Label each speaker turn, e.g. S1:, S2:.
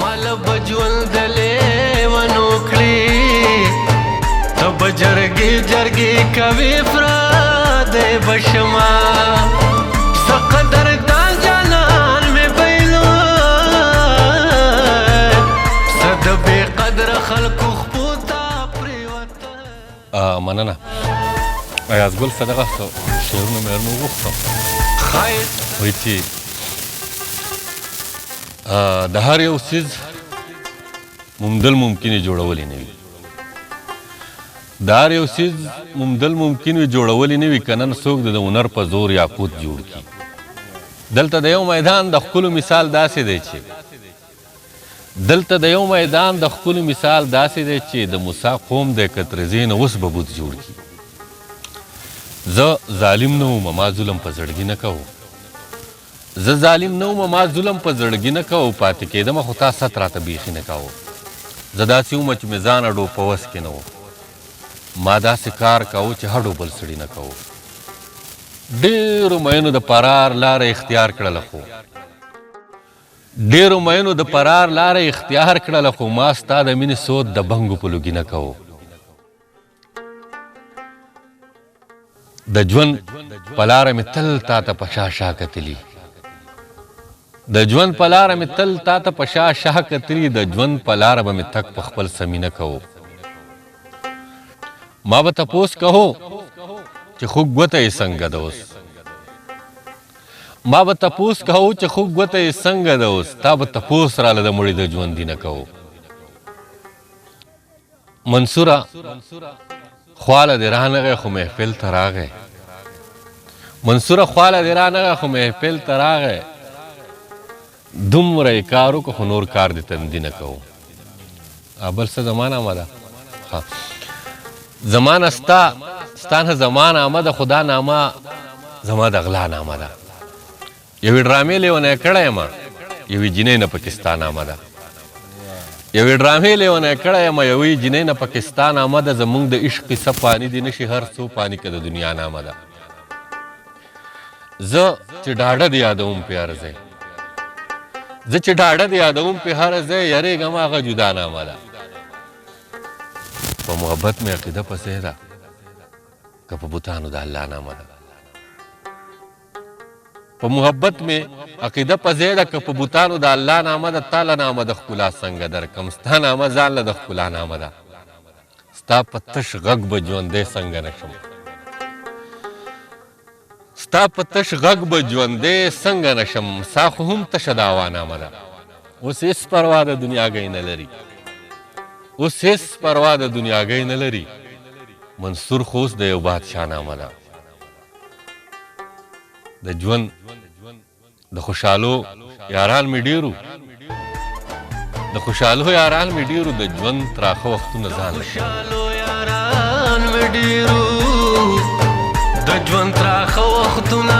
S1: مال بجول دلې ونوکړي ته به جرګې جرګې کوي فرادې بشما زه قدردان جانان مې بایلود زه د بې قدره خلکو خپو ته پرېوته.
S2: مننه. ایازګل صدقه شعرونه مې ورنه وغوښتم وایي چې د هر یو څیز موندل ممکن یې جوړولی نه وي. د هر یو څیز موندل ممکن وي جوړولی نه وي که نن څوک د هنر په زور یاقوت جوړ کړي. دلته د یو میدان د ښکلو مثال داسې دی چې د موسی قوم د کترزې نه اوس به بوت جوړ کړي. زه ظالم نه وم ما ظلم په زړګي نه کوو پاتې کېدمه خو تا ست راته بیخي نه کوو. زه داسې ومه چې مې ځان اډو په وس کې نه و. ما داسې کار کوو چې هډو بل سړي نه کوو. ډېرو مینو د فرار لاره اختیار کړله خو ما ستا د مینې سود د بنګو په لوګي نه کوو. د ژوند په لاره مې تل تا ته په شا شا کتلي د ژوند په لاره به مې تک په خپل سمینه کوو. ما به تپوس کهو چې خوږ ګوته یې څنګه ده اوس تا به تپوس راله د مړي د ژوندي نه کوو. منصوره خواله دې رانغی خو محفل ته راغی دومره یې کار وکړو خو نور کار دې تندي نه کوو. بل څه زمانامه ده زمانه ستا نه زمانه آمده خو دا نامه زما د غلا نامه ده. یوې ډرامې لیونی کړی یم یوې جینۍ نه پاکستان آمده زمونږ د عشق قصه پانی دی نشي هر څو پانی که د دنیا نامه ده. زه چې ډاډه د یادوم په هر ځای یریږم هغه جدا نامه ده. په محبت مې عقیده پسې ده که په بوتانو د الله نامه ده. تاله نامه د ښکلا څنګه درکم ستا نامه ځان له د ښکلا نامه ده. ستا په تش غږ به ژوندی څنګه نشم سا خو هم تشه دعوا نامه ده. اوس هېڅ پروا د دنیاګۍ نه لري منصور خو اوس د یو بادشاه نامه ده. د ژوند د خوشحالو یاران مې ډېرو د ژوند تراخه وختونه ځان
S1: د ژوند تراخه وختونه